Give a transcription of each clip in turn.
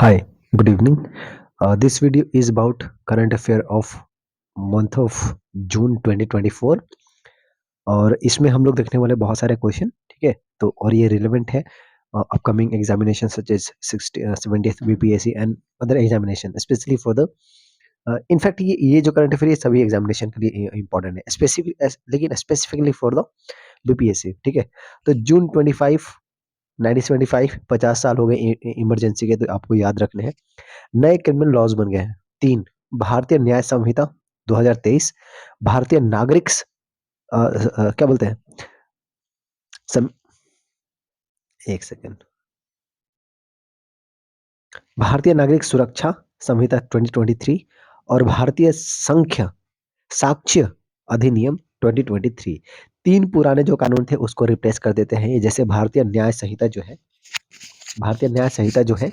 Hi, good evening. This video is about current affair of month of जून 2024 और इसमें हम लोग देखने वाले बहुत सारे क्वेश्चन, ठीक है। तो और ये रिलेवेंट है upcoming examination such as 70th BPSC and other examination specially for the in fact ये जो करंट अफेयर ये सभी एग्जामिनेशन के लिए इंपॉर्टेंट है स्पेसिफिक, लेकिन स्पेसिफिकली फॉर द बीपीएससी, ठीक है। तो जून 25 1975 50 साल हो गए इमरजेंसी के, तो आपको याद रखने हैं। नए क्रिमिनल लॉज बन गए हैं 3। भारतीय न्याय संहिता 2023, भारतीय नागरिक क्या बोलते हैं सम, एक सेकेंड, भारतीय नागरिक सुरक्षा संहिता 2023 और भारतीय संख्या साक्ष्य अधिनियम 2023। 3 पुराने जो कानून थे उसको रिप्लेस कर देते हैं। ये जैसे भारतीय न्याय संहिता जो है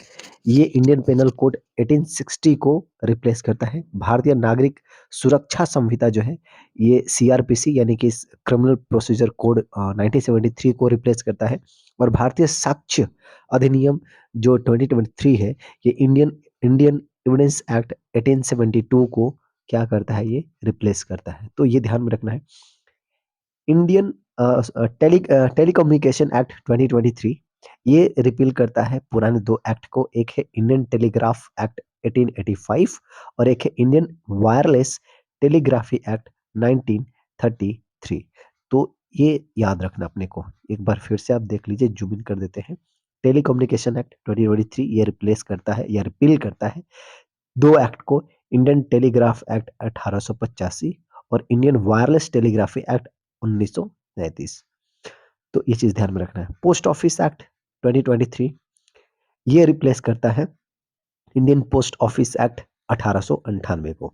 ये इंडियन पेनल कोड 1860 को रिप्लेस करता है। भारतीय नागरिक सुरक्षा संहिता जो है ये सीआरपीसी यानी कि क्रिमिनल प्रोसीजर कोड 1973 को रिप्लेस करता है। और भारतीय साक्ष्य अधिनियम जो 2023 है ये इंडियन इंडियन एविडेंस एक्ट 1872 को क्या करता है, ये रिप्लेस करता है। तो ये ध्यान में रखना है। इंडियन टेलीकम्युनिकेशन एक्ट 2023 ये रिपील करता है पुराने 2 एक्ट को। एक है इंडियन टेलीग्राफ एक्ट 1885 और एक है इंडियन वायरलेस टेलीग्राफी एक्ट 1933। तो ये याद रखना अपने को। एक बार फिर से आप देख लीजिए, जूम इन कर देते हैं। टेलीकम्युनिकेशन एक्ट 2023 ये रिप्लेस करता है या रिपील करता है 2 एक्ट को, इंडियन टेलीग्राफ एक्ट 1885 और इंडियन वायरलेस टेलीग्राफी एक्ट 1933। तो ये चीज ध्यान में रखना है। पोस्ट ऑफिस एक्ट 2023 ये रिप्लेस करता है इंडियन पोस्ट ऑफिस एक्ट 1898 को।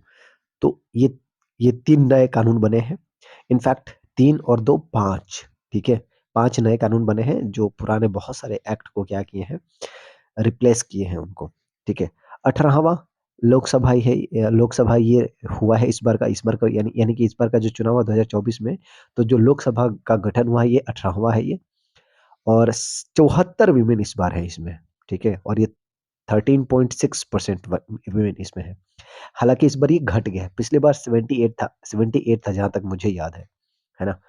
तो ये 3 नए कानून बने हैं। इनफैक्ट 3 और 2 5, ठीक है। 5 नए कानून बने हैं जो पुराने बहुत सारे एक्ट को क्या किए हैं, रिप्लेस किए हैं उनको, ठीक है। 18वां लोकसभा ये हुआ है इस बार का यानी यानी कि इस बार का जो चुनाव हुआ 2024 में, तो जो लोकसभा का गठन हुआ है ये 18वां है ये। और 74 विमेन इस बार है इसमें, ठीक है। और ये 13.6% विमेन इसमें है। हालांकि इस बार ये घट गया है, पिछली बार 78 था जहां तक मुझे याद है ना।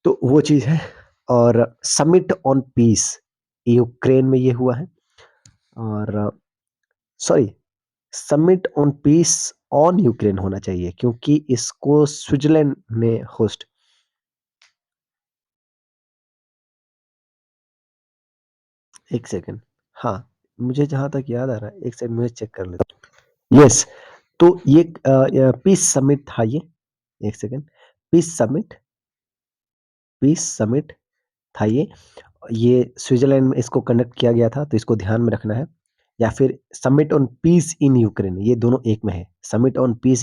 तो वो चीज है। और समिट ऑन पीस यूक्रेन में ये हुआ है। और sorry, summit on peace on Ukraine होना चाहिए क्योंकि इसको स्विट्जरलैंड ने होस्ट। एक सेकंड, हाँ, मुझे जहां तक याद आ रहा है, एक सेकंड मुझे चेक कर लेता हूँ। यस, तो ये पीस समिट था ये। एक second, peace summit peace summit था ये स्विट्जरलैंड में इसको कंडक्ट किया गया था, तो इसको ध्यान में रखना है। या फिर summit on peace in Ukraine, ये दोनों एक में है। Summit on peace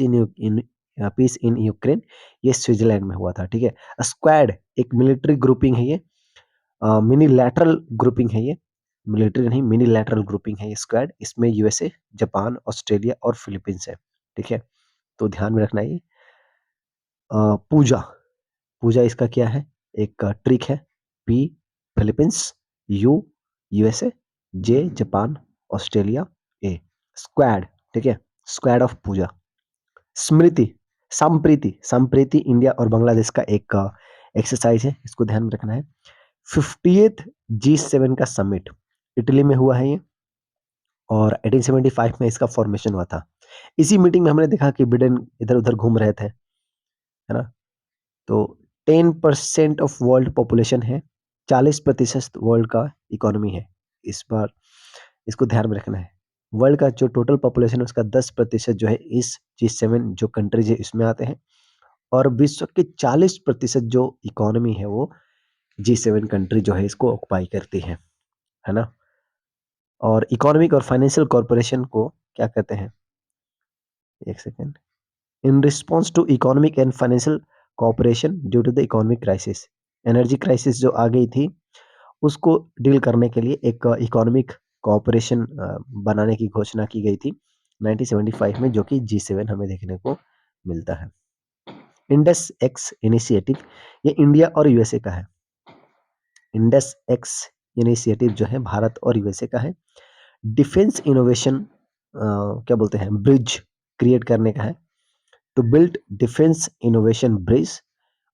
peace in Ukraine ये स्विट्जरलैंड में हुआ था, ठीक है। स्क्वाड एक मिलिट्री ग्रुपिंग है ये, मिनी लैटरल ग्रुपिंग है ये, मिलिट्री नहीं मिनी लैटरल ग्रुपिंग है ये स्क्वाड। इसमें यूएसए, जापान, ऑस्ट्रेलिया और फिलीपींस है, ठीक है। तो ध्यान में रखना है ये। पूजा पूजा इसका क्या है, एक ट्रिक है। P Philippines, U USA, J Japan, Australia, A squad, ठीक है। Squad of Pooja. Smriti Sampriti India और बांग्लादेश का एक एक्सरसाइज है, इसको ध्यान में रखना है। 50th G7 का समिट इटली में हुआ है ये, और 1875 में इसका फॉर्मेशन हुआ था। इसी मीटिंग में हमने देखा कि बिडेन इधर उधर घूम रहे थे, है ना। तो 10% ऑफ वर्ल्ड पॉपुलेशन है, 40% वर्ल्ड का इकोनॉमी है इस बार। इसको ध्यान में रखना है। वर्ल्ड का जो टोटल पॉपुलेशन है उसका 10% जो है इस G7 जो कंट्रीज है इसमें आते हैं। और विश्व के 40% जो इकोनॉमी है वो G7 कंट्री जो है इसको ऑक्युपाई करती है ना। और इकोनॉमिक और फाइनेंशियल कॉर्पोरेशन को क्या कहते हैं, एक second, in response to economic and financial corporation due to the economic crisis, energy crisis जो आ गई थी उसको डील करने के लिए एक इकोनॉमिक कॉर्पोरेशन बनाने की घोषणा की गई थी 1975 में, जो कि G7 हमें देखने को मिलता है। इंडस एक्स इनिशिएटिव ये इंडिया और यूएसए का है। इंडस एक्स इनिशिएटिव जो है भारत और यूएसए का है। डिफेंस इनोवेशन क्या बोलते हैं, ब्रिज क्रिएट करने का है, to build defence innovation bridge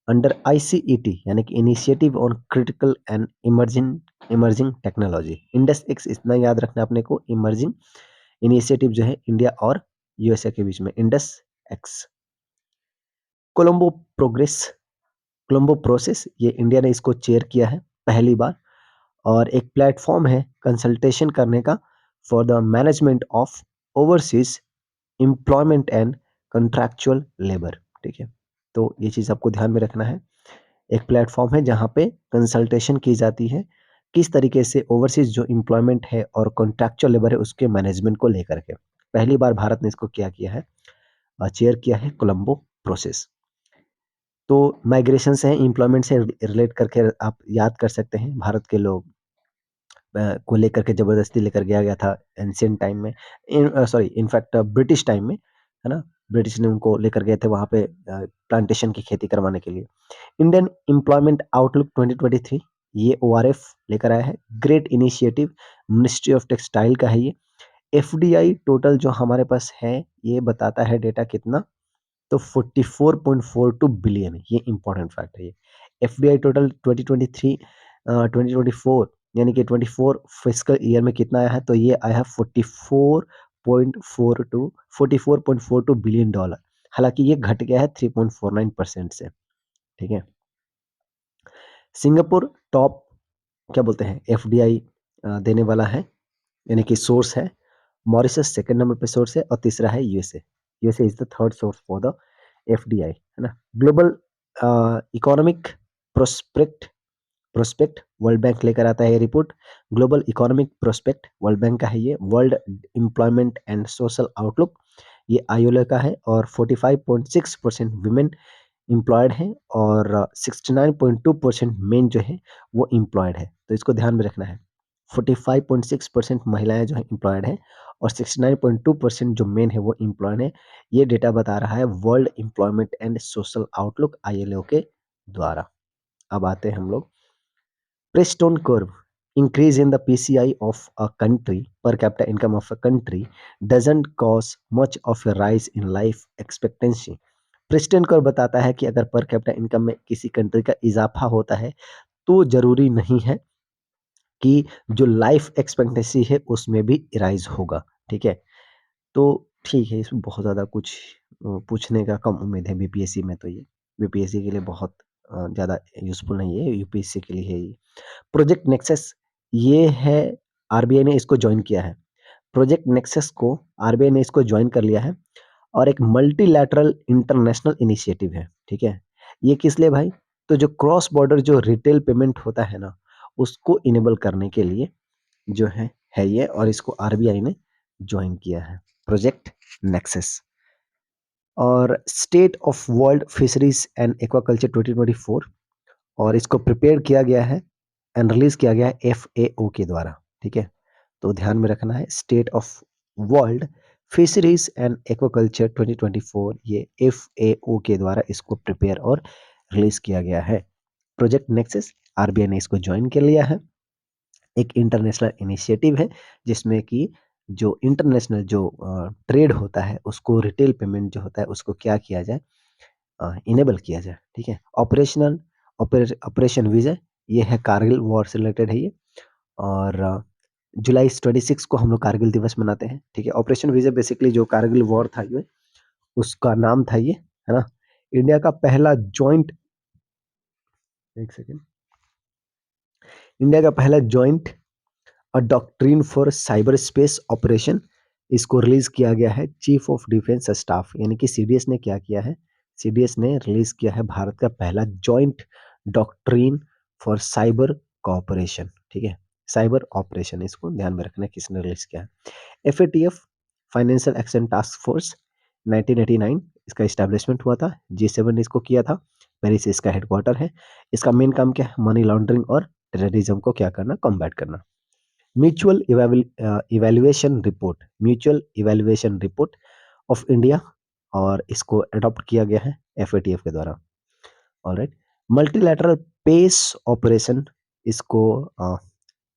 under iCET, यानी कि initiative on critical and emerging emerging technology. Indus X इतना याद रखना अपने को, इमर्जिंग इनिशिएटिव जो है इंडिया और यूएसए के बीच में, Indus x. Colombo progress, Colombo process, ये इंडिया ने इसको चेयर किया है पहली बार, और एक प्लेटफॉर्म है कंसल्टेशन करने का for the management of overseas employment and contractual labour. ठीक है, तो ये चीज़ आपको ध्यान में रखना है। एक प्लेटफॉर्म है जहाँ पे कंसल्टेशन की जाती है किस तरीके से ओवरसीज जो एम्प्लॉयमेंट है और कॉन्ट्रैक्चुअल लेबर है उसके मैनेजमेंट को लेकर के। पहली बार भारत ने इसको क्या किया है, चेयर किया है कोलंबो प्रोसेस। तो माइग्रेशन से एम्प्लॉयमेंट से रिलेट करके आप याद कर सकते हैं, भारत के लोग को लेकर के जबरदस्ती लेकर गया गया था एंशियंट टाइम में, सॉरी इनफैक्ट ब्रिटिश टाइम में, है ना। ब्रिटिश ने उनको लेकर गए थे वहाँ पे प्लांटेशन की खेती करवाने के लिए। इंडियन एम्प्लॉयमेंट आउटलुक 2023, ये ओआरएफ लेकर आया है, great initiative, ministry of textile का है ये। एफडीआई टोटल जो हमारे पास है, ये बताता है डेटा कितना, तो 44.42 बिलियन, ये इंपॉर्टेंट फैक्ट है ये। एफडीआई टोटल 2023 2024 यानी कि 24 फिस्कल ईयर में कितना आया है, तो ये आया है 44.42 बिलियन डॉलर। हालांकि ये घट गया है 3.49% से। ठीक है, सिंगापुर टॉप क्या बोलते हैं एफडीआई देने वाला है, यानी कि सोर्स है। मॉरिशस सेकंड नंबर पे सोर्स है, और तीसरा है USA. USA is the third source for the FDI, है ना। Global economic prospect prospect world bank लेकर आता है ये report. Global economic prospect world Bank का है ये। World employment and social outlook, ये आईओले का है, और 45.6% वुमेन एम्प्लॉयड हैं, और 69.2% मेन जो है वो एम्प्लॉयड है। तो इसको ध्यान में रखना है, 45.6% महिलाएं जो है एम्प्लॉयड हैं, और 69.2% जो मेन है वो एम्प्लॉयड है। ये डेटा बता रहा है world employment and social outlook ILO के द्वारा। अब आते हैं हम लोग, Preston curve, increase in the PCI of a country, per capita income of a country, doesn't cause much of a rise in life expectancy. Preston curve बताता है कि अगर पर कैपिटा इनकम में किसी कंट्री का इजाफा होता है तो जरूरी नहीं है कि जो लाइफ एक्सपेक्टेंसी है उसमें भी राइज होगा। ठीक है, तो ठीक है, इसमें बहुत ज़्यादा कुछ पूछने का कम उम्मीद है बीपीएससी में। तो ये बीपीएससी के लिए बहुत ज़्यादा यूजफुल नहीं है, यूपीएससी के लिए है ये। प्रोजेक्ट नेक्सस, ये है, आरबीआई ने इसको ज्वाइन किया है। प्रोजेक्ट नेक्सस को आरबीआई ने इसको ज्वाइन कर लिया है, और एक मल्टीलैटरल इंटरनेशनल इनिशिएटिव है। ठीक है, ये किस लिए भाई, तो जो क्रॉस बॉर्डर जो रिटेल पेमेंट होता है ना, उसको इनेबल करने के लिए जो है ये, और इसको आरबीआई ने ज्वाइन किया है, प्रोजेक्ट नेक्सस। और state of world fisheries and aquaculture 2024, और इसको प्रिपेयर किया गया है एंड रिलीज किया गया है एफएओ के द्वारा। ठीक है, तो ध्यान में रखना है, state of world fisheries and aquaculture 2024, ये एफएओ के द्वारा इसको प्रिपेयर और रिलीज किया गया है। प्रोजेक्ट नेक्सस, आरबीआई ने इसको ज्वाइन कर लिया है। एक इंटरनेशनल इनिशिएटिव है जिसमें कि जो इंटरनेशनल जो ट्रेड होता है उसको, रिटेल पेमेंट जो होता है उसको क्या किया जाए, इनेबल किया जाए। ठीक है, ऑपरेशन विजय, ये है कारगिल वॉर से रिलेटेड है ये, और जुलाई 26 को हम लोग कारगिल दिवस मनाते हैं। ठीक है, ऑपरेशन विजय बेसिकली जो कारगिल वॉर था ये, उसका नाम था ये, है ना। इंडिया का पहला जॉइंट, एक सेकेंड, इंडिया का पहला joint a doctrine for cyber space operation, इसको रिलीज किया गया है चीफ ऑफ डिफेंस स्टाफ, यानी कि सीडीएस ने क्या किया है, सीडीएस ने रिलीज किया है भारत का पहला joint doctrine for cyber cooperation. ठीक है, साइबर ऑपरेशन, इसको ध्यान में रखना है किसने रिलीज किया है। FATF, financial action task force, 1989 इसका इस्टेब्लिशमेंट हुआ था, G7 ने इसको किया था, पेरिस इसका हेडक्वार्टर है। इसका मेन काम क्या है, मनी लॉन्ड्रिंग और टेररिज्म को क्या करना, कॉम्बैट करना। Mutual evaluation report, mutual evaluation report of India, और इसको अडॉप्ट किया गया है एफएटीएफ के द्वारा। ऑलराइट, मल्टीलैटरल पेस ऑपरेशन, इसको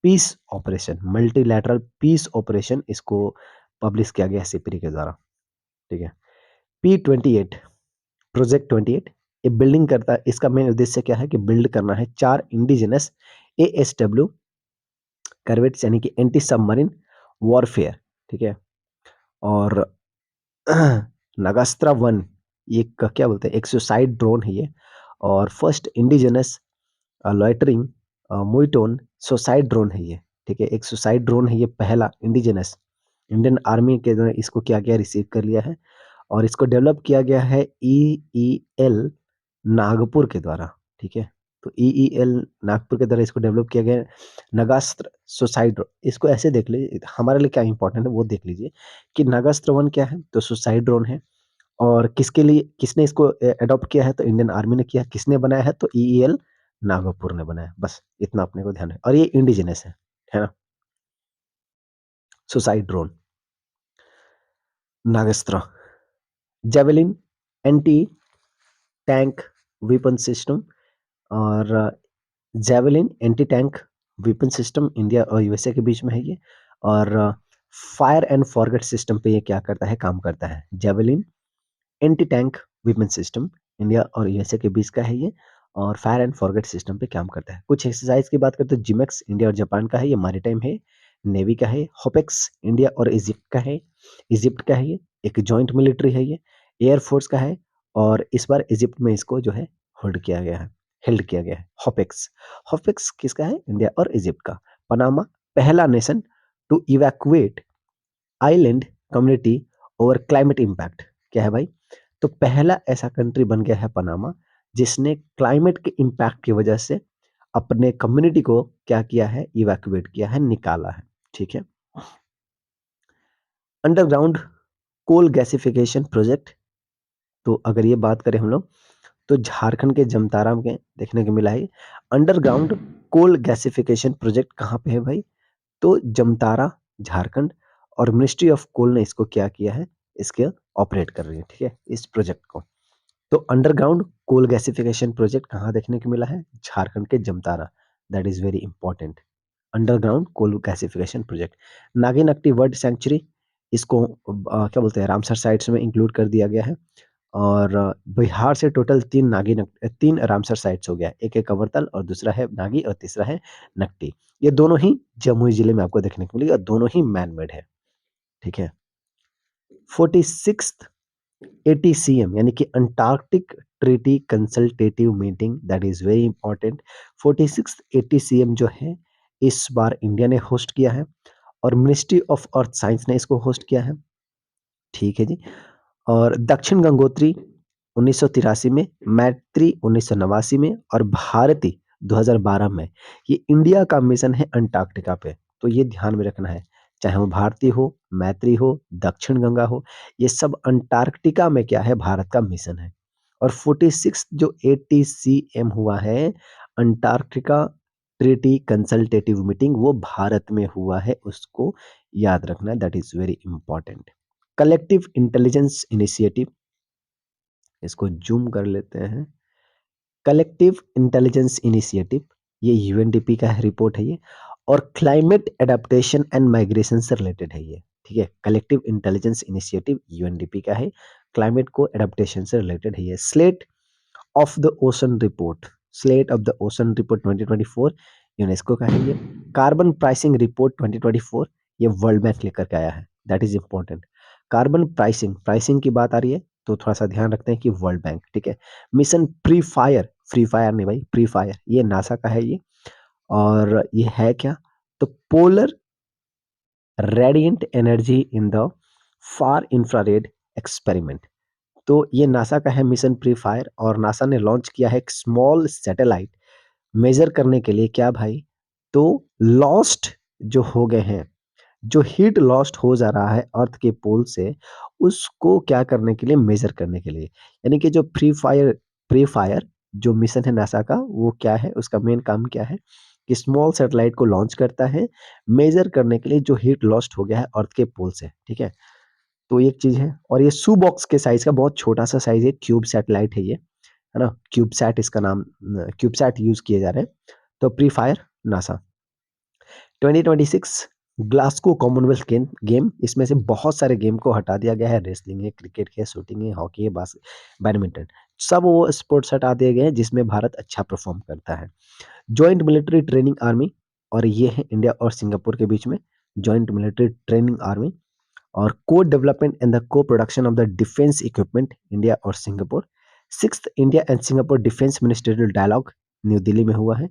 peace operation, multilateral peace operation इसको पब्लिश किया गया है सिपरी के द्वारा, ठीक है। P28 प्रोजेक्ट 28 ये बिल्डिंग करता है, इसका मेन उद्देश्य क्या है कि बिल्ड करना है 4 इंडिजिनस ASW करवेट्स यानी कि एंटी सबमरीन वॉरफेयर, ठीक है। और नागास्त्रा 1 ये क्या बोलते हैं, एक सुसाइड ड्रोन है ये, और first indigenous loitering munition suicide drone है ये, ठीक है। एक सुसाइड ड्रोन है ये, पहला इंडिजिनस इंडियन आर्मी के द्वारा इसको क्या गया, रिसीव कर लिया है। और इसको डेवलप किया गया है EEL नागपुर के द्वारा, ठीक है। तो EEL नागपुर के द्वारा इसको डेवलप किया गया है। नगास्त्र सुसाइड, इसको ऐसे देख लीजिए, हमारे लिए क्या इंपॉर्टेंट है वो देख लीजिए कि नागास्त्र 1 क्या है, तो सुसाइड ड्रोन है। और किसके लिए, किसने इसको अडॉप्ट किया है, तो इंडियन आर्मी ने किया। किसने बनाया है, तो EEL नागपुर ने बनाया। बस इतना अपने को ध्यान है, और ये इंडिजिनस है ना। Suicide drone, Nagastra, Javelin anti tank weapon system, और Javelin anti tank weapon system India और यूएसए के बीच में है ये। और फायर एंड फॉरगेट सिस्टम पे ये क्या करता है, काम करता है। Javelin anti tank weapon system India और यूएसए के बीच का है ये, और फायर एंड फॉरगेट सिस्टम पे काम करता है। कुछ एक्सरसाइज की बात करते हैं, जिमेक्स इंडिया और जापान का है, ये मैरीटाइम है, नेवी का है। होपेक्स इंडिया और इजिप्ट का है, इजिप्ट का है ये, एक जॉइंट मिलिट्री है ये, एयरफोर्स का है। और इस बार इजिप्ट में इसको जो है होल्ड किया गया है, हेल्ड किया गया है। होपेक्स, होपेक्स किसका है, इंडिया और इजिप्ट का। पनामा, पहला nation to evacuate island community over climate impact, क्या है भाई, तो पहला ऐसा कंट्री बन गया है पनामा जिसने क्लाइमेट के इम्पैक्ट की वजह से अपने कम्युनिटी को क्या किया है, इवैक्यूएट किया है, निकाला है, ठीक है। अंडरग्राउंड कोल गैसिफिकेशन प्रोजेक्ट, तो अगर ये बात करें हम लोग, तो झारखंड के जमतारा में देखने को मिला है अंडरग्राउंड कोल गैसिफिकेशन प्रोजेक्ट। कहाँ पे है भाई, तो जमतारा, झारखंड। और मिनिस्ट्री ऑफ कोल ने इसको क्या किया है, इसके ऑपरेट कर रही है, ठीक है, इस प्रोजेक्ट को। तो अंडरग्राउंड कोल गैसिफिकेशन प्रोजेक्ट कहाँ देखने को मिला है, झारखंड के Jamtara. That is very important, underground coal gasification project. नागिनक्टी वर्ल्ड सेंचुरी, इसको क्या बोलते हैं, रामसर साइट्स में इंक्लूड कर दिया गया है। और बिहार से टोटल तीन रामसर साइट्स हो गया, एक है कवर्तल और दूसरा है नागी और तीसरा है नकटी। ये दोनों ही जमुई जिले में आपको देखने को मिलेगी, और दोनों ही मैन मेड है, ठीक है। 46 ATCM यानी कि Antarctic treaty consultative meeting, that is very important. 46 ATCM जो है इस बार इंडिया ने होस्ट किया है, और मिनिस्ट्री ऑफ अर्थ साइंस ने इसको होस्ट किया है, ठीक है जी। और दक्षिण गंगोत्री 1983 में, मैत्री 1989 में, और भारती 2012 में। ये इंडिया का मिशन है अंटार्कटिका पे, तो ये ध्यान में रखना है। चाहे वो भारती हो, मैत्री हो, दक्षिण गंगा हो, ये सब अंटार्कटिका में क्या है, भारत का मिशन है। और 46 जो ATCM हुआ है, अंटार्कटिका ट्रीटी कंसल्टेटिव मीटिंग, वो भारत में हुआ है, उसको याद रखना, that is very important. Collective intelligence initiative, इसको जूम कर लेते हैं। कलेक्टिव इंटेलिजेंस इनिशिएटिव, ये UNDP का रिपोर्ट है ये, और क्लाइमेट एडेप्टेशन एंड माइग्रेशन से रिलेटेड है ये, ठीक है। कलेक्टिव इंटेलिजेंस इनिशिएटिव UNDP का है, क्लाइमेट को एडेप्टेशन से रिलेटेड है ये। Slate of the ocean report, slate of the ocean report 2024 UNESCO का है ये। कार्बन प्राइसिंग रिपोर्ट 2024, ये वर्ल्ड बैंक लेकर के आया है, that is important. Carbon pricing, pricing की बात आ रही है तो थोड़ा सा ध्यान रखते हैं कि वर्ल्ड बैंक, ठीक है। Mission pre fire, free fire नहीं भाई, प्री फायर, ये नासा का है ये। और ये है क्या, तो polar radiant energy in the far infrared experiment. तो ये नासा का है मिशन प्री फायर, और नासा ने लॉन्च किया है एक स्मॉल सैटेलाइट मेजर करने के लिए, क्या भाई, तो लॉस्ट जो हो गए हैं, जो हीट लॉस्ट हो जा रहा है अर्थ के पोल से, उसको क्या करने के लिए, मेजर करने के लिए। यानी कि जो प्री फायर जो मिशन है नासा का, वो क्या है, उसका मेन काम क्या है कि स्मॉल सैटेलाइट को लॉन्च करता है मेजर करने के लिए जो हीट लॉस्ट हो गया है अर्थ के पोल से, ठीक है। तो एक चीज है, और ये शू बॉक्स के साइज का बहुत छोटा सा साइज है, क्यूब सैटेलाइट है ये, है ना, क्यूबसैट इसका नाम, क्यूबसैट यूज किए जा रहे हैं। तो pre fire NASA. 2026 Glasgow Commonwealth game, इसमें से बहुत सारे गेम को हटा दिया गया है। रेसलिंग है, क्रिकेट है, शूटिंग है, हॉकी है, बैडमिंटन, सब वो स्पोर्ट्स हटा दिए गए हैं जिसमें भारत अच्छा परफॉर्म करता है। जॉइंट मिलिट्री ट्रेनिंग आर्मी, और ये है इंडिया और सिंगापुर के बीच में जॉइंट मिलिट्री ट्रेनिंग आर्मी। और co development and the co production of the defence equipment, India और Singapore. Sixth India and Singapore defence ministerial dialogue New Delhi में हुआ है।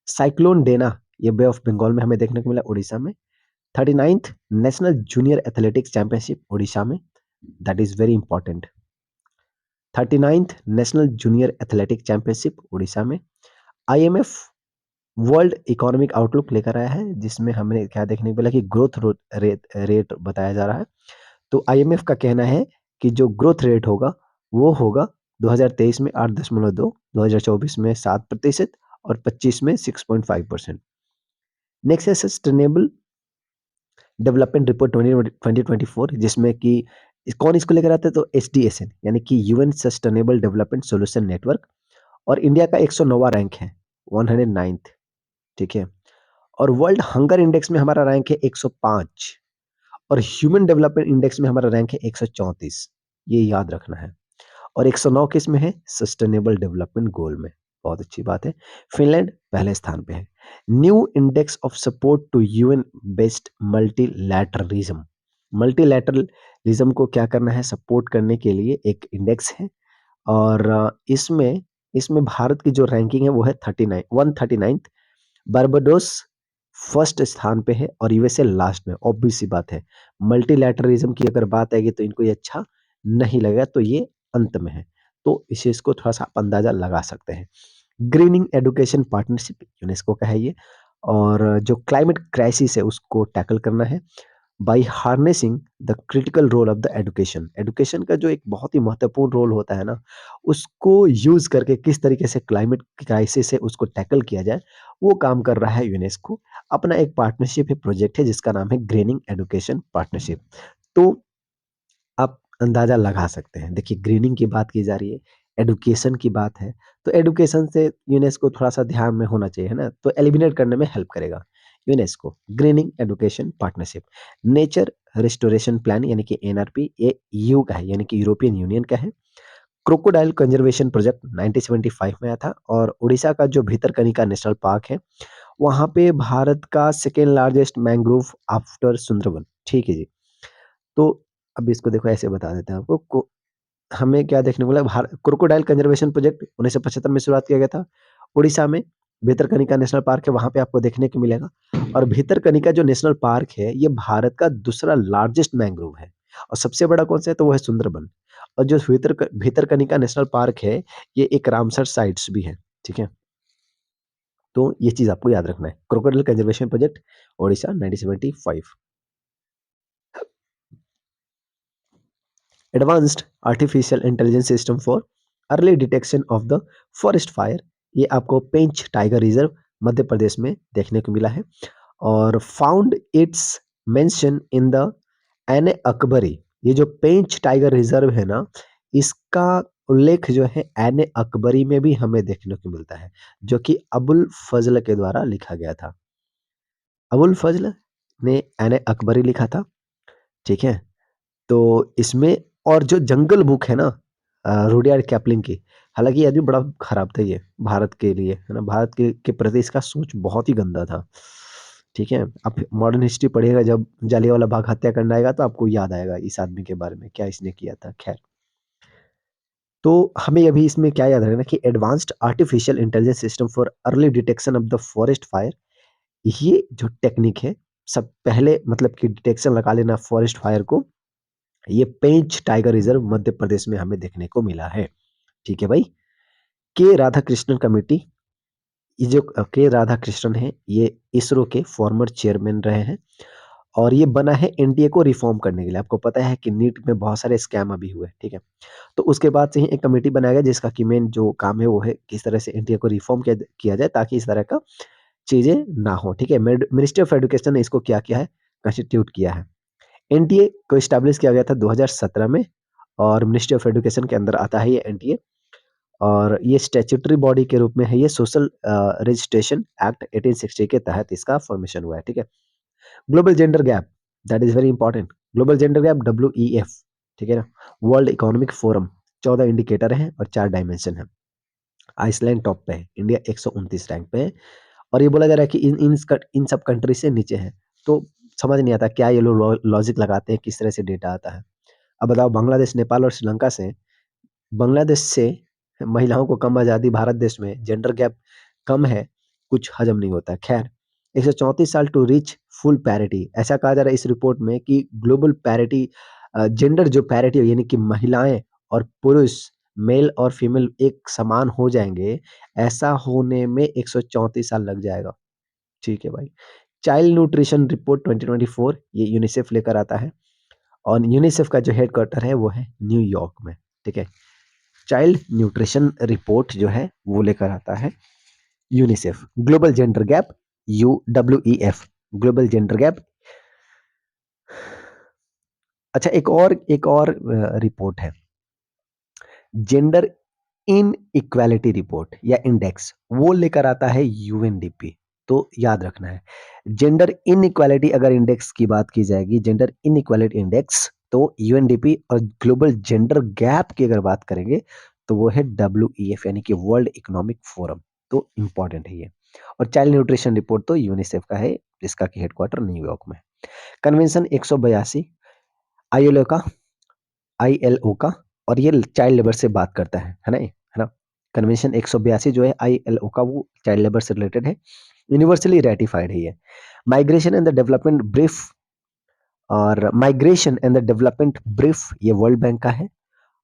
साइक्लोन डेना, ये बे ऑफ बंगाल में हमें देखने को मिला, उड़ीसा में। 39th national junior athletics championship Orissa में, that is very important. 39th national junior athletic championship Orissa में। आईएमएफ वर्ल्ड इकोनॉमिक आउटलुक लेकर आया है, जिसमें हमने क्या देखने को मिला कि ग्रोथ रेट बताया जा रहा है। तो आईएमएफ का कहना है कि जो ग्रोथ रेट होगा वो होगा 2023 में 8.2, 2024 में 7% और 25 में 6.5%। नेक्स्ट है सस्टेनेबल डेवलपमेंट रिपोर्ट 2024, जिसमें कि कौन इसको लेकर आता है, तो एसडीएसएन यानी कि UN sustainable development solution network. और इंडिया का 109वां रैंक है, 109th, ठीक है। और वर्ल्ड हंगर इंडेक्स में हमारा रैंक है 105, और ह्यूमन डेवलपमेंट इंडेक्स में हमारा रैंक है 134, ये याद रखना है। और 109 किस में है, सस्टेनेबल डेवलपमेंट गोल में, बहुत अच्छी बात है। फिनलैंड पहले स्थान पे है। New index of support to UN based multilateralism, multilateralism को क्या करना है, सपोर्ट करने के लिए एक इंडेक्स है। और इसमें इसमें भारत की जो रैंकिंग है वो है 139th। बारबाडोस फर्स्ट स्थान पे है और यूएसए लास्ट में। ऑब्वियस सी बात है, मल्टीलैटरलिज्म की अगर बात आएगी तो इनको ये अच्छा नहीं लगेगा, तो ये अंत में है। तो इस चीज को थोड़ा सा आप अंदाजा लगा सकते हैं। ग्रीनिंग एडुकेशन पार्टनरशिप यूनेस्को का है ये। और जो क्लाइमेट क्राइसिस है उसको टैकल करना है by harnessing the critical role of the education. Education का जो एक बहुत ही महत्वपूर्ण रोल होता है ना, उसको यूज करके किस तरीके से क्लाइमेट क्राइसिस है उसको टैकल किया जाए, वो काम कर रहा है यूनेस्को। अपना एक पार्टनरशिप है, प्रोजेक्ट है, जिसका नाम है ग्रीनिंग एडुकेशन पार्टनरशिप। तो आप अंदाजा लगा सकते हैं, देखिए ग्रीनिंग की बात की जा रही है, एडुकेशन की बात है, तो एडुकेशन से यूनेस्को थोड़ा सा ध्यान में होना चाहिए, है ना, तो एलिमिनेट करने में हेल्प करेगा UNESCO. Grinning education partnership. Nature restoration plan यानी कि एनआरपी, ये यू का है यानी कि यूरोपियन यूनियन का है। क्रोकोडाइल कंजर्वेशन प्रोजेक्ट 1975 में आया था। और उड़ीसा का जो भीतरकनिका नेशनल पार्क है, वहां पे भारत का second largest mangrove after Sundarban, ठीक है जी। तो अब इसको देखो ऐसे बता देते हैं आपको, हमें क्या देखने को मिला, क्रोकोडाइल कंजर्वेशन प्रोजेक्ट 1975 में शुरुआत किया गया था उड़ीसा में। भीतरकनिका नेशनल पार्क है, वहां पे आपको देखने को मिलेगा। और भीतरकनिका जो नेशनल पार्क है, ये भारत का दूसरा लार्जेस्ट मैंग्रोव है। और सबसे बड़ा कौन सा है, तो वो है सुंदरबन। और जो भीतरकनिका नेशनल पार्क है, ये एक रामसर साइट्स भी है, ठीक है। तो ये चीज आपको याद रखना है, crocodile conservation project Odisha 1975। Advanced artificial intelligence system for early detection of the forest fire, ये आपको पेंच टाइगर रिजर्व मध्य प्रदेश में देखने को मिला है। और found its mention in the Ain Akbari, ये जो पेंच टाइगर रिजर्व है ना, इसका उल्लेख जो है एन अकबरी में भी हमें देखने को मिलता है, जो कि अबुल फजल के द्वारा लिखा गया था। अबुल फजल ने एन अकबरी लिखा था, ठीक है। तो इसमें, और जो जंगल बुक है ना, रुडयार्ड कैपलिंग की, हालांकि ये आदमी बड़ा खराब था ये भारत के लिए, है ना, भारत के प्रति इसका सोच बहुत ही गंदा था, ठीक है। आप मॉडर्न हिस्ट्री पढ़िएगा, जब जालियांवाला बाग हत्याकांड आएगा तो आपको याद आएगा इस आदमी के बारे में, क्या इसने किया था। खैर, तो हमें अभी इसमें क्या याद रखना कि advanced artificial intelligence system for early detection of the forest fire, ये जो टेक्निक है, सब पहले मतलब कि डिटेक्शन लगा लेना फॉरेस्ट फायर को, ये पेंच टाइगर रिजर्व मध्य प्रदेश में हमें देखने को मिला है, ठीक है भाई। के राधाकृष्णन कमेटी, ये जो के राधाकृष्णन है, ये इसरो के फॉर्मर चेयरमैन रहे हैं। और ये बना है एनटीए को रिफॉर्म करने के लिए। आपको पता है कि नीट में बहुत सारे स्कैम अभी हुए, ठीक है। तो उसके बाद से ही एक कमेटी बनाया गया, जिसका कि मेन जो काम है वो है किस तरह से एनटीए को रिफॉर्म किया जाए, ताकि इस तरह का चीजें ना हो, ठीक है। मिनिस्ट्री ऑफ एजुकेशन ने इसको क्या किया है, कंस्टिट्यूट किया है। एनटीए को स्टैब्लिश किया गया था 2017 में, और मिनिस्ट्री ऑफ एजुकेशन के अंदर आता है ये एनटीए। और ये स्टैट्यूटरी बॉडी के रूप में है, ये सोशल रजिस्ट्रेशन एक्ट 1860 के तहत इसका फॉर्मेशन हुआ है, ठीक है। Global gender gap, that is very important. Global gender gap, WEF, ठीक है ना। वर्ल्ड इकोनॉमिक फोरम, 14 इंडिकेटर हैं और 4 डायमेंशन है। आइसलैंड टॉप पे है, इंडिया 129 रैंक पे है। और ये बोला जा रहा है कि इन सब कंट्री से नीचे है। तो समझ नहीं आता क्या ये लोग लॉजिक लगाते हैं, किस तरह से डेटा आता है। अब बताओ, बांग्लादेश, नेपाल और श्रीलंका से, बांग्लादेश से महिलाओं को कम आज़ादी, भारत देश में जेंडर गैप कम है, कुछ हजम नहीं होता है। खैर, 134 साल टू रीच फुल पैरिटी, ऐसा कहा जा रहा है इस रिपोर्ट में कि ग्लोबल पैरिटी, जेंडर जो पैरिटी है, यानी कि महिलाएं और पुरुष, मेल और फीमेल एक समान हो जाएंगे, ऐसा होने में 134 साल लग जाएगा। ठीक है भाई। चाइल्ड न्यूट्रिशन रिपोर्ट 2024, ये यूनिसेफ लेकर आता है और यूनिसेफ का जो हेडक्वार्टर है वो है न्यूयॉर्क में, ठीक है। चाइल्ड न्यूट्रिशन रिपोर्ट जो है वो लेकर आता है UNICEF. Global gender gap, UWEF, global gender gap. अच्छा, एक और रिपोर्ट है, जेंडर इन इक्वालिटी रिपोर्ट या इंडेक्स, वो लेकर आता है UNDP। तो याद रखना है, जेंडर इन इक्वालिटी अगर इंडेक्स की बात की जाएगी, जेंडर इन इक्वालिटी इंडेक्स, तो UNDP। और ग्लोबल जेंडर गैप की अगर बात करेंगे तो वो है WEF, यानी कि वर्ल्ड इकोनॉमिक फोरम। तो इंपॉर्टेंट है ये। और चाइल्ड न्यूट्रिशन रिपोर्ट तो यूनिसेफ का है, जिसका की हेडक्वार्टर न्यूयॉर्क में। कन्वेंशन 182, आईएलओ का आईएलओ का, और ये चाइल्ड लेबर से बात करता है ना, है ना। कन्वेंशन 182 जो है आईएलओ का, वो चाइल्ड लेबर से रिलेटेड है, यूनिवर्सली रेटिफाइड है ये। Migration and the development brief, और migration and the development brief ये वर्ल्ड बैंक का है।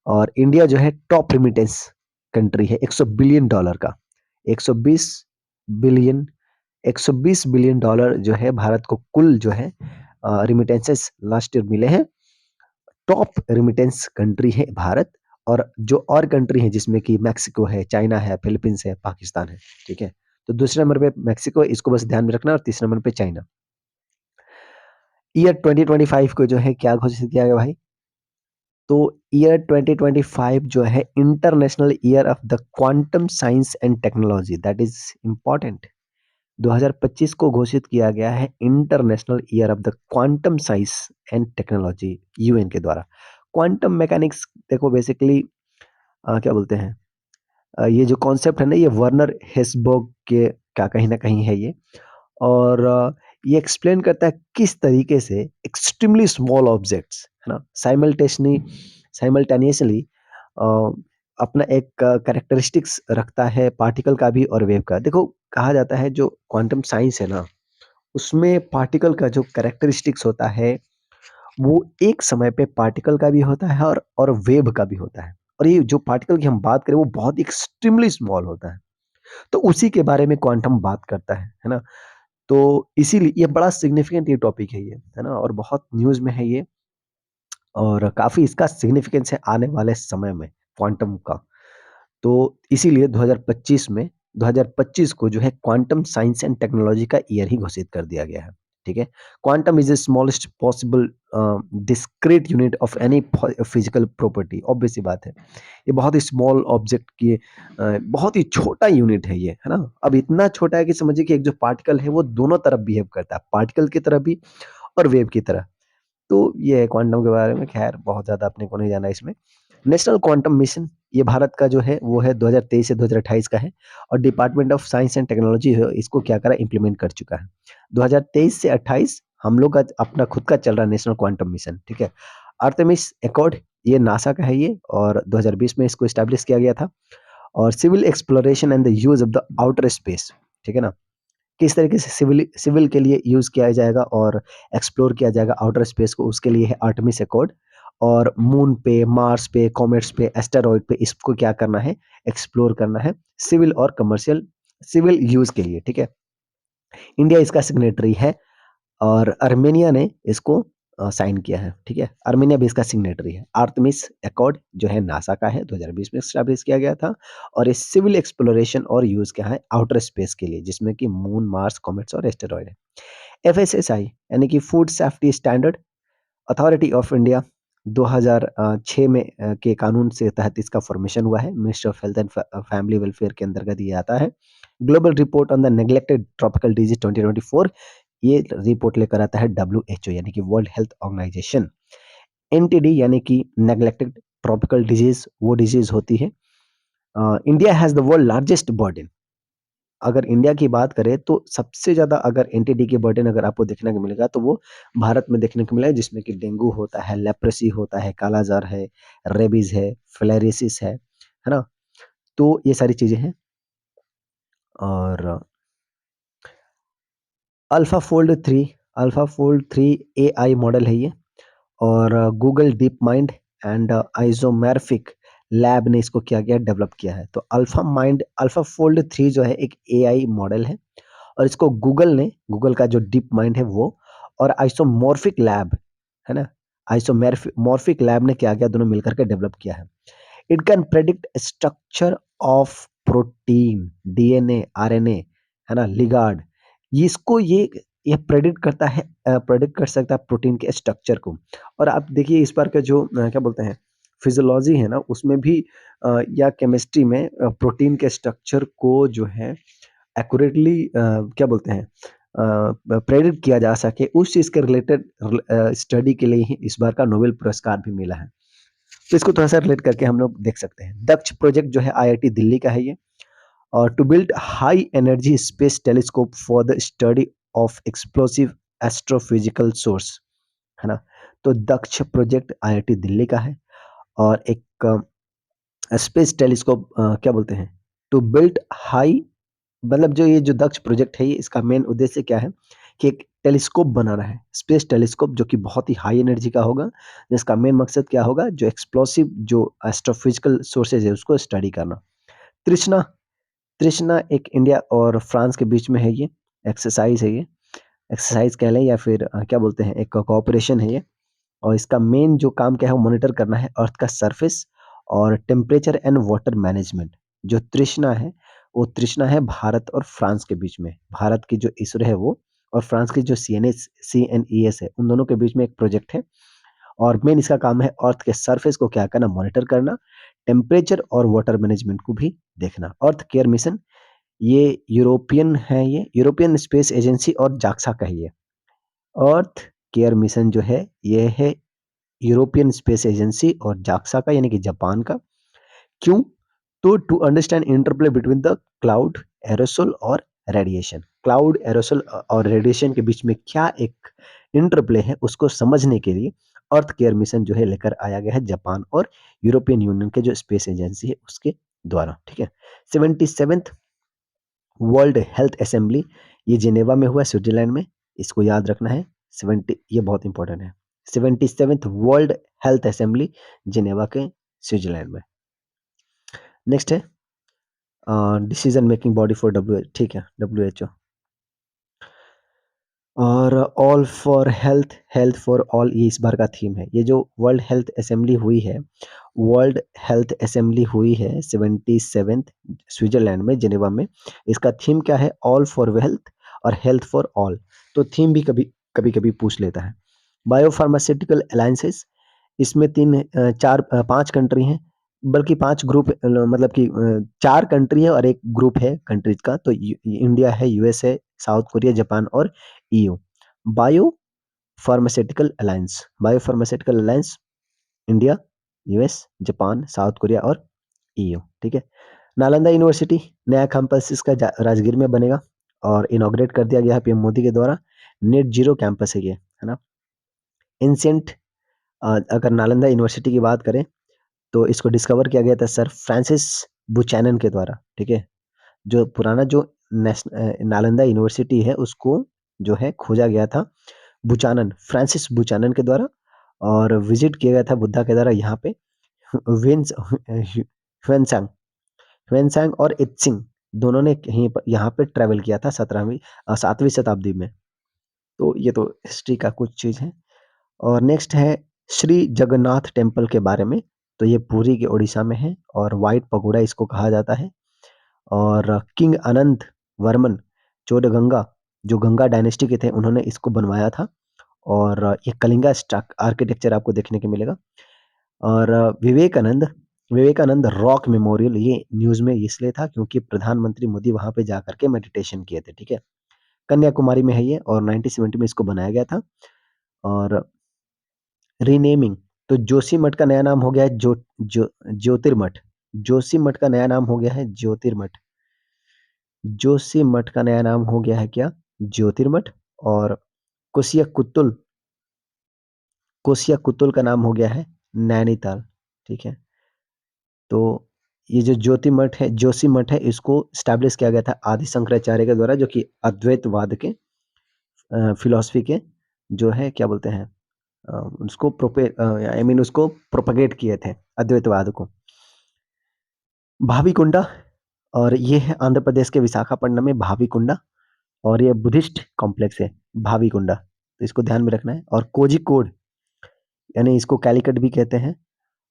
और इंडिया जो है टॉप रिमिटेंस कंट्री है, 100 बिलियन डॉलर का, 120 बिलियन, 120 बिलियन डॉलर जो है भारत को कुल जो है रिमिटेंसेस लास्ट ईयर मिले हैं। टॉप रेमिटेंस कंट्री है भारत। और जो और कंट्री है जिसमें कि मैक्सिको है, चाइना है, फिलीपींस है, पाकिस्तान है, ठीक है। तो दूसरे नंबर पे मैक्सिको है, इसको बस ध्यान में रखना, और तीसरे नंबर पे चाइना। ईयर 2025 को जो है क्या घोषित किया गया भाई? तो ईयर 2025 जो है international year of the quantum science and technology, that is important. 2025 को घोषित किया गया है international year of the quantum science and technology, UN के द्वारा। क्वांटम मैकेनिक्स, देखो बेसिकली क्या बोलते हैं, ये जो कॉन्सेप्ट है ना, ये वर्नर हेसबर्ग के का कहीं ना कहीं है ये। और ये एक्सप्लेन करता है किस तरीके से एक्सट्रीमली स्मॉल ऑब्जेक्ट्स, है ना, साइमल्टेनियसली अपना एक कैरेक्टरिस्टिक्स रखता है, पार्टिकल का भी और वेव का। देखो, कहा जाता है जो क्वांटम साइंस है ना, उसमें पार्टिकल का जो कैरेक्टरिस्टिक्स होता है, वो एक समय पे पार्टिकल का भी होता है और वेव का भी होता है। और ये जो पार्टिकल की हम बात करें, वो बहुत ही एक्सट्रीमली स्मॉल होता है। तो उसी के बारे में क्वांटम बात करता है ना। तो इसीलिए ये बड़ा सिग्निफिकेंट ये टॉपिक है ना, और बहुत न्यूज़ में है ये। और काफ़ी इसका सिग्निफिकेंस है आने वाले समय में, क्वांटम का। तो इसीलिए 2025 को जो है क्वांटम साइंस एंड टेक्नोलॉजी का ईयर ही घोषित कर दिया गया है, ठीक है। Quantum is the smallest possible discrete unit of any physical property, obvious सी बात है। ये बहुत ही स्मॉल ऑब्जेक्ट की बहुत ही छोटा यूनिट है ये, है ना। अब इतना छोटा है कि समझिए कि एक जो पार्टिकल है वो दोनों तरफ बिहेव करता है, पार्टिकल की तरह भी और वेव की तरह। तो ये है क्वांटम के बारे में। खैर, बहुत ज़्यादा अपने को नहीं जाना इसमें। नेशनल क्वांटम मिशन, ये भारत का जो है वो है 2023 से 2028 का है। और department of science and technology है, इसको क्या करा, इंप्लीमेंट कर चुका है। 2023 से 28 हम लोग का अपना खुद का चल रहा है नेशनल क्वांटम मिशन, ठीक है। आर्टेमिस एकॉर्ड, ये नासा का है ये, और 2020 में इसको स्टैब्लिश किया गया था। और civil exploration and the use of the outer space, ठीक है ना। किस तरीके से सिविल सिविल के लिए यूज़ किया जाएगा और एक्सप्लोर किया जाएगा आउटर स्पेस को, उसके लिए है आर्टेमिस अकॉर्ड। और मून पे, मार्स पे, कॉमेट्स पे, एस्टेरॉइड पे इसको क्या करना है, एक्सप्लोर करना है, सिविल और कमर्शियल, सिविल यूज़ के लिए, ठीक है। इंडिया इसका सिग्नेटरी है और अर्मेनिया ने इसको साइन किया है, ठीक है। अर्मेनिया भी इसका सिग्नेटरी है। आर्टेमिस अकॉर्ड जो है नासा का है, 2020 में एस्टैब्लिश किया गया था। और ये सिविल एक्सप्लोरेशन और यूज़ क्या है, आउटर स्पेस के लिए, जिसमें कि मून, मार्स, कॉमेट्स और एस्टेरॉयड है। FSSAI यानी कि food safety standard authority of India, 2006 में के कानून से तहत इसका फॉर्मेशन हुआ है। Ministry of health and family welfare के अंतर्गत ये आता है। Global report on the neglected tropical disease 2024, ये रिपोर्ट लेकर आता है डब्ल्यूएचओ यानी कि वर्ल्ड हेल्थ ऑर्गेनाइजेशन। एनटीडी यानी कि नेग्लेक्टेड ट्रॉपिकल डिजीज वो डिजीज होती है। India has the world largest burden. अगर इंडिया की बात करें तो सबसे ज्यादा अगर एनटीडी के बर्डन अगर आपको देखने को मिलेगा तो वो भारत में देखने को मिलेगा, जिसमें कि डेंगू होता है, लेप्रेसी होता है, कालाजार है, रेबीज है, फिलेरिसिस है ना। तो ये सारी चीजें हैं। और अल्फा फोल्ड 3 एआई मॉडल है ये। और Google DeepMind and Isomorphic lab ने इसको क्या किया, डेवलप किया है। तो अल्फा फोल्ड 3 जो है एक एआई मॉडल है, और इसको गूगल का जो डीप माइंड है वो, और आइसोमॉर्फिक लैब है ना, आइसोमॉर्फिक लैब ने क्या किया, दोनों मिलकर के डेवलप किया है। It can predict structure of protein, DNA, RNA है ना, लिगार्ड। इसको ये प्रेडिक्ट कर सकता है प्रोटीन के स्ट्रक्चर को। और आप देखिए इस बार का जो क्या बोलते हैं फिजियोलॉजी है ना, उसमें भी या केमिस्ट्री में प्रोटीन के स्ट्रक्चर को जो है एक्यूरेटली क्या बोलते हैं प्रेडिक्ट किया जा सके, उस चीज के रिलेटेड स्टडी के लिए ही इस बार का नोबेल पुरस्कार भी मिला है। तो इसको थोड़ा सा रिलेट करके हम लोग देख सकते हैं। दक्ष प्रोजेक्ट जो है आईआईटी दिल्ली का है ये, और to build high energy space telescope for the study of explosive astrophysical source है ना। तो दक्ष प्रोजेक्ट आईआईटी दिल्ली का है, और एक स्पेस टेलीस्कोप क्या बोलते हैं, टू बिल्ड हाई, मतलब जो ये जो दक्ष प्रोजेक्ट है ये इसका मेन उद्देश्य क्या है कि एक टेलीस्कोप बनाना है, स्पेस टेलीस्कोप जो कि बहुत ही हाई एनर्जी का होगा, जिसका मेन मकसद क्या होगा, जो एक्सप्लोसिव जो एस्ट्रोफिजिकल सोर्सेज है उसको स्टडी करना। तृष्णा तृष्णा एक इंडिया और फ्रांस के बीच में है ये एक्सरसाइज है, ये एक्सरसाइज कह लें या फिर क्या बोलते हैं, एक कोऑपरेशन है ये। और इसका मेन जो काम क्या है वो मॉनिटर करना है अर्थ का सरफेस और टेम्परेचर एंड वाटर मैनेजमेंट। जो तृष्णा है वो तृष्णा है भारत और फ्रांस के बीच में, भारत की जो इसरो है वो, और फ्रांस की जो CNES है, उन दोनों के बीच में एक प्रोजेक्ट है। और मेन इसका काम है अर्थ के सरफेस को क्या करना, मॉनिटर करना, टेम्परेचर और वाटर मैनेजमेंट को भी देखना। अर्थ केयर मिशन ये यूरोपियन है, ये यूरोपियन स्पेस एजेंसी और जाक्सा का है ये। अर्थ केयर मिशन जो है ये है यूरोपियन स्पेस एजेंसी और जाक्सा का, यानी कि जापान का। क्यों? तो to understand interplay between the cloud, aerosol और रेडिएशन। क्लाउड, एरोसोल और रेडिएशन के बीच में क्या एक इंटरप्ले है उसको समझने के लिए अर्थ केयर मिशन जो है लेकर आया गया है जापान और यूरोपियन यूनियन के जो स्पेस एजेंसी है उसके द्वारा। ठीक है। 77th वर्ल्ड हेल्थ असेंबली, ये जिनेवा में हुआ, स्विट्जरलैंड में, इसको याद रखना है। 70, ये बहुत इंपॉर्टेंट है। 77th world health assembly, Geneva के स्विट्जरलैंड में। नेक्स्ट है डिसीजन मेकिंग बॉडी फॉर ठीक है, WHO। और all for health, health for all, ये इस बार का थीम है। ये जो वर्ल्ड हेल्थ असेंबली हुई है, वर्ल्ड हेल्थ असेंबली हुई है 77th स्विट्जरलैंड में, जिनेवा में। इसका थीम क्या है, ऑल फॉर हेल्थ और हेल्थ फॉर ऑल। तो थीम भी कभी कभी कभी पूछ लेता है। बायोफार्मास्यूटिकल अलायंसेस, इसमें 5 कंट्री हैं, बल्कि 5 ग्रुप, मतलब कि 4 कंट्री है और एक ग्रुप है कंट्रीज का। तो इंडिया है, यूएस है, साउथ कोरिया, जापान और EU। Bio pharmaceutical alliance, India, US, Japan, south Korea और EU। ठीक है। नालंदा यूनिवर्सिटी, नया कैंपस इसका राजगीर में बनेगा और इनॉग्रेट कर दिया गया है PM मोदी के द्वारा। नेट जीरो कैंपस है ये, है ना। एंशिएंट, अगर नालंदा यूनिवर्सिटी की बात करें तो इसको डिस्कवर किया गया था सर फ्रांसिस बुचैनन के द्वारा। ठीक है। जो पुराना जो नालंदा यूनिवर्सिटी है उसको जो है खोजा गया था फ्रांसिस बुचानन के द्वारा, और विजिट किया गया था बुद्धा के द्वारा यहाँ पे। विंस ह्वेनसांग ह्वेनसांग और इत्सिंग दोनों ने कहीं पर यहाँ पे ट्रेवल किया था 7वीं शताब्दी में। तो ये तो हिस्ट्री का कुछ चीज है। और नेक्स्ट है श्री जगन्नाथ टेम्पल के बारे में। तो ये पुरी के उड़ीसा में है और व्हाइट पगोड़ा इसको कहा जाता है। और किंग अनंत वर्मन चोडगंगा, जो गंगा डायनेस्टी के थे, उन्होंने इसको बनवाया था। और ये कलिंगा स्टक आर्किटेक्चर आपको देखने को मिलेगा। और विवेकानंद रॉक मेमोरियल ये न्यूज़ में इसलिए था क्योंकि प्रधानमंत्री मोदी वहाँ पे जाकर के मेडिटेशन किए थे, ठीक है? कन्याकुमारी में है ये और 1970 में इसको बनाया गया था। और रीनेमिंग, तो जोशीमठ का नया नाम हो गया है ज्योतिर्मठ। जोशीमठ का नया नाम हो गया है ज्योतिर्मठ। जोशीमठ का नया नाम हो गया है क्या? ज्योतिर्मठ। और कोसियाकुत्तुल कोसियाकुत्तुल का नाम हो गया है नैनीताल, ठीक है? तो ये जो ज्योतिमठ है जोशीमठ है इसको स्टैब्लिश किया गया था आदि शंकराचार्य के द्वारा, जो कि अद्वैतवाद के फिलॉसफी के जो है क्या बोलते हैं, उसको उसको प्रोपेगेट किए थे अद्वैतवाद को। भाविकुंडा, और ये है आंध्र प्रदेश के विशाखापट्टनम में भाविकुंडा, और ये बुद्धिस्ट कॉम्प्लेक्स है भाविकुंडा, तो इसको ध्यान में रखना है। और कोझिकोड, यानी इसको कैलिकट भी कहते हैं,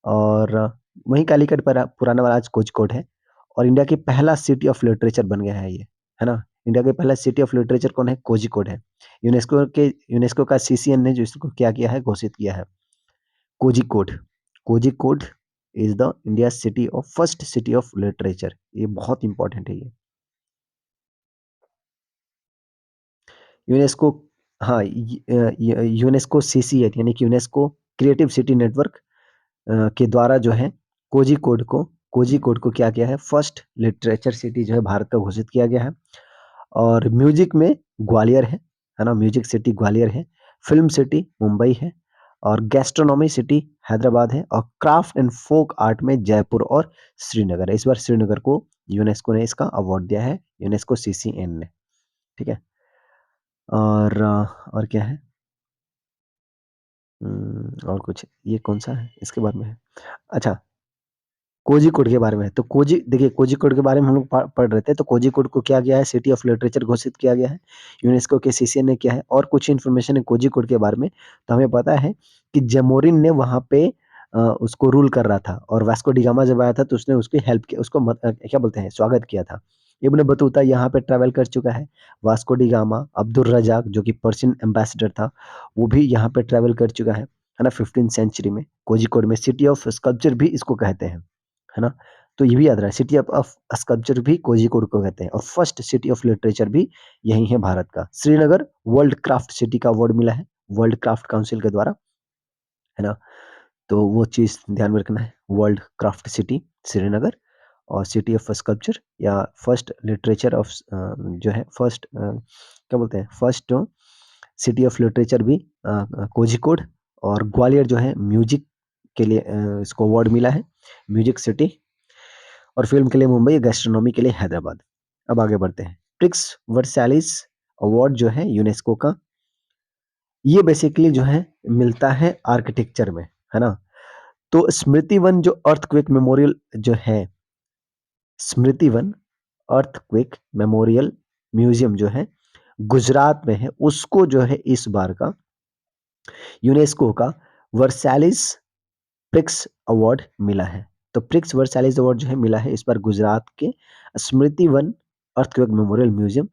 और वहीं कालीकट पर पुराना वाला आज कोझिकोड है। और इंडिया की पहला सिटी ऑफ लिटरेचर बन गया है ये, है ना? इंडिया के पहला सिटी ऑफ लिटरेचर कौन है? कोझिकोड है। यूनेस्को का सीसीएन ने जो इसको क्या किया है, घोषित किया है, Kozhikode. Kozhikode is the India city of first city of literature. ये बहुत इंपॉर्टेंट है ये। यूनेस्को, हाँ, यूनेस्को सीसीएन यानी कि यूनेस्को क्रिएटिव सिटी नेटवर्क के द्वारा जो है कोझिकोड को क्या किया है, फर्स्ट लिटरेचर सिटी जो है भारत का घोषित किया गया है। और म्यूजिक में ग्वालियर है ना? म्यूजिक सिटी ग्वालियर है। फिल्म सिटी मुंबई है। और गैस्ट्रोनॉमी सिटी हैदराबाद है। और क्राफ्ट एंड फोक आर्ट में जयपुर और श्रीनगर है। इस बार श्रीनगर को यूनेस्को ने इसका अवार्ड दिया है, यूनेस्को सीसीएन ने, ठीक है? और क्या है? और कुछ, ये कौन सा है, इसके बारे में है? अच्छा, कोझिकोड के बारे में है। तो देखिए कोझिकोड के बारे में हम लोग पढ़ रहे थे, तो कोझिकोड को क्या गया है, सिटी ऑफ लिटरेचर घोषित किया गया है यूनेस्को के सीसीएन ने किया है। और कुछ इन्फॉर्मेशन है कोझिकोड के बारे में। तो हमें पता है कि जमोरिन ने वहाँ पे उसको रूल कर रहा था, और वास्को डी गामा जब आया था तो उसने उसकी हेल्प किया, उसको क्या बोलते हैं, स्वागत किया था। इब्न बतूता यहाँ पे ट्रैवल कर चुका है। Vasco da Gama, Abdul Razzaq जो कि पर्शियन एम्बेसडर था, वो भी यहाँ पे ट्रैवल कर चुका है ना, 15th सेंचुरी में। कोझिकोड में सिटी ऑफ स्कल्पचर भी इसको कहते हैं, है ना? तो ये भी याद रहे, सिटी ऑफ स्कल्पचर भी कोझिकोड को कहते हैं, और फर्स्ट सिटी ऑफ लिटरेचर भी यही है भारत का। श्रीनगर वर्ल्ड क्राफ्ट सिटी का अवार्ड मिला है वर्ल्ड क्राफ्ट काउंसिल के द्वारा, है ना? तो वो चीज़ ध्यान में रखना है, वर्ल्ड क्राफ्ट सिटी श्रीनगर, और सिटी ऑफ स्कल्पचर या फर्स्ट लिटरेचर ऑफ जो है फर्स्ट क्या बोलते हैं, फर्स्ट सिटी ऑफ लिटरेचर भी कोझिकोड। और ग्वालियर जो है म्यूजिक के लिए इसको अवार्ड मिला है, म्यूजिक सिटी। और फिल्म के लिए मुंबई, गैस्ट्रोनॉमी के लिए हैदराबाद। अब आगे बढ़ते हैं। प्रिक्स वर्सैलिस अवार्ड जो है यूनेस्को का, ये बेसिकली जो है मिलता है आर्किटेक्चर में, है ना? तो स्मृति वन जो अर्थक्वेक मेमोरियल जो है, स्मृति वन अर्थक्वेक मेमोरियल म्यूजियम जो है गुजरात में है, उसको जो है इस बार का यूनेस्को का वर्सैलिस प्रिक्स अवार्ड मिला है। तो प्रिक्स वर्सैलिस अवार्ड जो है मिला है इस बार गुजरात के Smriti Van earthquake memorial museum,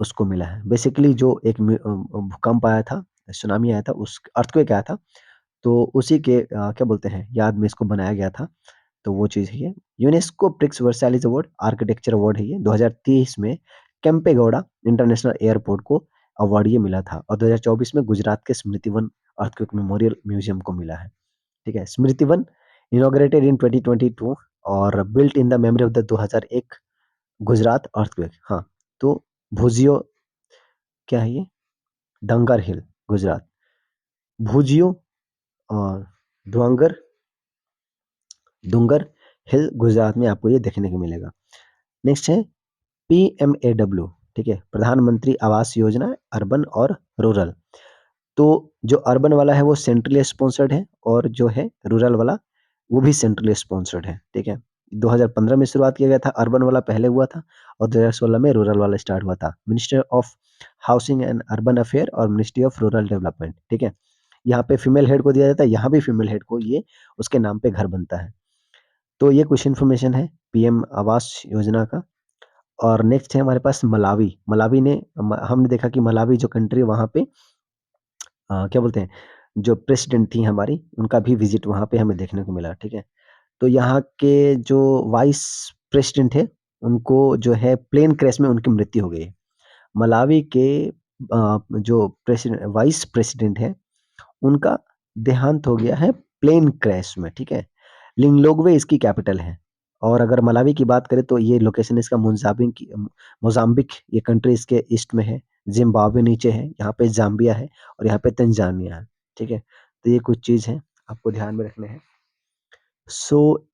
उसको मिला है। बेसिकली जो एक भूकंप आया था, सुनामी आया था, उस अर्थक्वेक आया था, तो उसी के क्या बोलते हैं, याद में इसको बनाया गया था। तो वो चीज़ है ये। UNESCO Prix Versailles award architecture award है ये। 2023 में केम्पेगौड़ा इंटरनेशनल एयरपोर्ट को अवार्ड ये मिला था, और 2024 में गुजरात के Smriti Van earthquake memorial museum को मिला है, ठीक है? स्मृति वन इनॉग्रेटेड इन 2022 और built in the memory of the 2001 Gujarat earthquake. हाँ, तो भुजियो क्या है ये, डंगर हिल गुजरात, भुजियो और डोंगर डूंगर हिल गुजरात में आपको ये देखने को मिलेगा। नेक्स्ट है पीएमएडब्ल्यू, ठीक है, प्रधानमंत्री आवास योजना अर्बन और रूरल। तो जो अर्बन वाला है वो सेंट्रली स्पॉन्सर्ड है, और जो है रूरल वाला वो भी सेंट्रली स्पॉन्सर्ड है, ठीक है? 2015 में शुरुआत किया गया था, अर्बन वाला पहले हुआ था, और 2016 में रूरल वाला स्टार्ट हुआ था। Minister of housing and urban affair और मिनिस्ट्री ऑफ रूरल डेवलपमेंट, ठीक है? यहाँ पे फीमेल हेड को दिया जाता है, यहाँ भी फीमेल हेड को ये उसके नाम पे घर बनता है। तो ये कुछ इन्फॉर्मेशन है पीएम आवास योजना का। और नेक्स्ट है हमारे पास मलावी। मलावी ने हमने देखा कि मलावी जो कंट्री वहाँ पे क्या बोलते हैं, जो प्रेसिडेंट थी हमारी, उनका भी विज़िट वहाँ पे हमें देखने को मिला, ठीक है? तो यहाँ के जो वाइस प्रेसिडेंट थे, उनको जो है प्लेन क्रैश में उनकी मृत्यु हो गई है। मलावी के जो वाइस प्रेसिडेंट हैं, उनका देहांत हो गया है प्लेन क्रैश में, ठीक है? लिंगलोंग्वे इसकी कैपिटल है और अगर मलावी की बात करें तो ये लोकेशन इसका मोज़ाम्बिक ये कंट्री इसके ईस्ट में है, ज़िम्बाब्वे नीचे है, यहाँ पे ज़ाम्बिया है और यहाँ पे तंजानिया है, ठीक है? तो ये कुछ चीज़ हैं, आपको ध्यान में रखने हैं। सो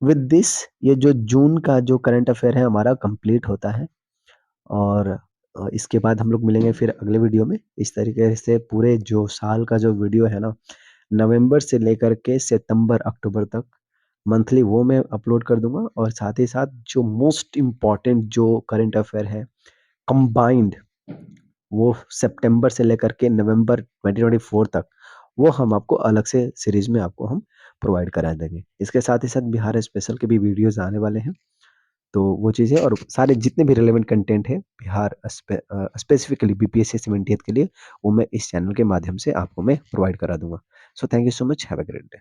विद दिस ये जो जून का जो करंट अफेयर है हमारा कंप्लीट होता है और इसके बाद हम लोग मिलेंगे फिर अगले वीडियो में। इस तरीके से पूरे जो साल का जो वीडियो है ना, नवंबर से लेकर के सितंबर, अक्टूबर तक मंथली वो मैं अपलोड कर दूँगा और साथ ही साथ जो मोस्ट इम्पोर्टेंट जो करंट अफेयर है कंबाइंड वो सितंबर से लेकर के नवंबर 2024 तक, वो हम आपको अलग से सीरीज़ में आपको हम प्रोवाइड करा देंगे। इसके साथ ही साथ बिहार स्पेशल के भी वीडियोज़ आने वाले हैं। तो वो चीज़ें और सारे जितने भी रिलेवेंट कंटेंट है स्पेसिफिकली बीपीएससी 78 के लिए, वो मैं इस चैनल के माध्यम से आपको मैं प्रोवाइड करा दूँगा। So thank you so much, have a great day.